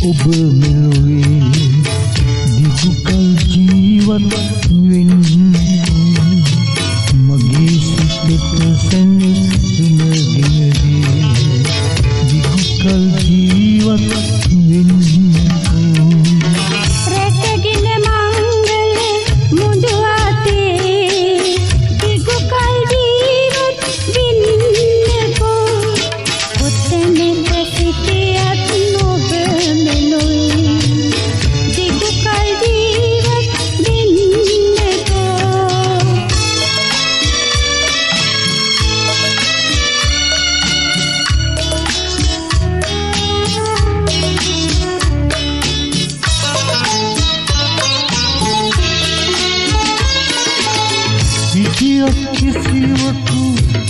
ඔබ මෙලොවේ දිගුකල් ජීවත් වෙන්න මගේ සිතට සැනසීමකින්දී දිගුකල් ජීවත් වෙන්න කිසිවකු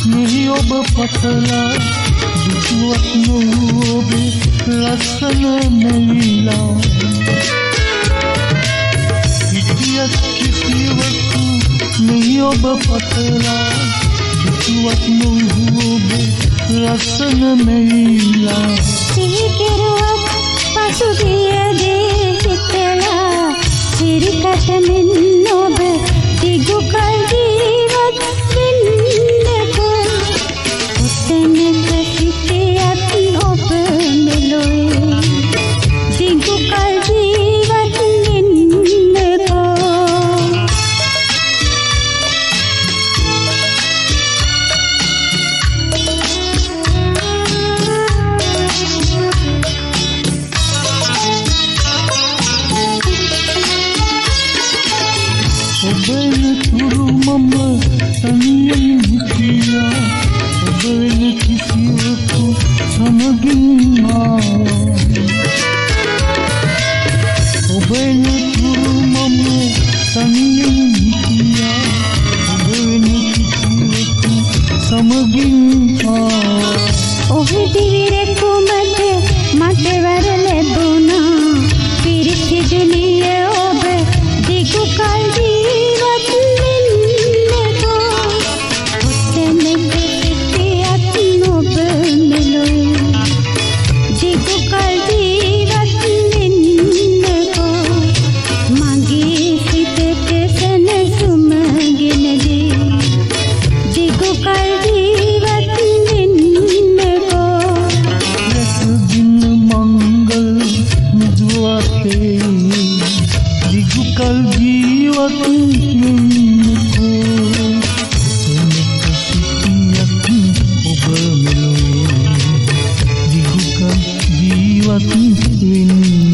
මෙහි ඔබ පතලා දුකුවක් නොවූ ඔබේ ලස්සන නැවිලා හිටියත් කිසිවකු මෙහි ඔබ පතලා දුකුවක් නොවූ ඔබේ ලස්සන නැවිලා සිහි කෙරුවත් පසුගිය දේ හිතලා සිරිකට මෙන් ඔබ දිගුකල් ඔබෙනතුරු මම තනියෙන් හිටියා ඔබෙන කිසිවකු සමගින් ආවා ඔබෙනතුරු මම තනියෙන් හිටියා ඔබෙන කිසිවකු සමගින් ආවා ඔහු දිවිරෙකුමට මට වර ලැබුණා පිරිසිදුනිය ඔබ දිගුකල් දිගුකල් ජීවත් ඔබ මෙලොවේ දිගුකල් ජීවත් වෙන්න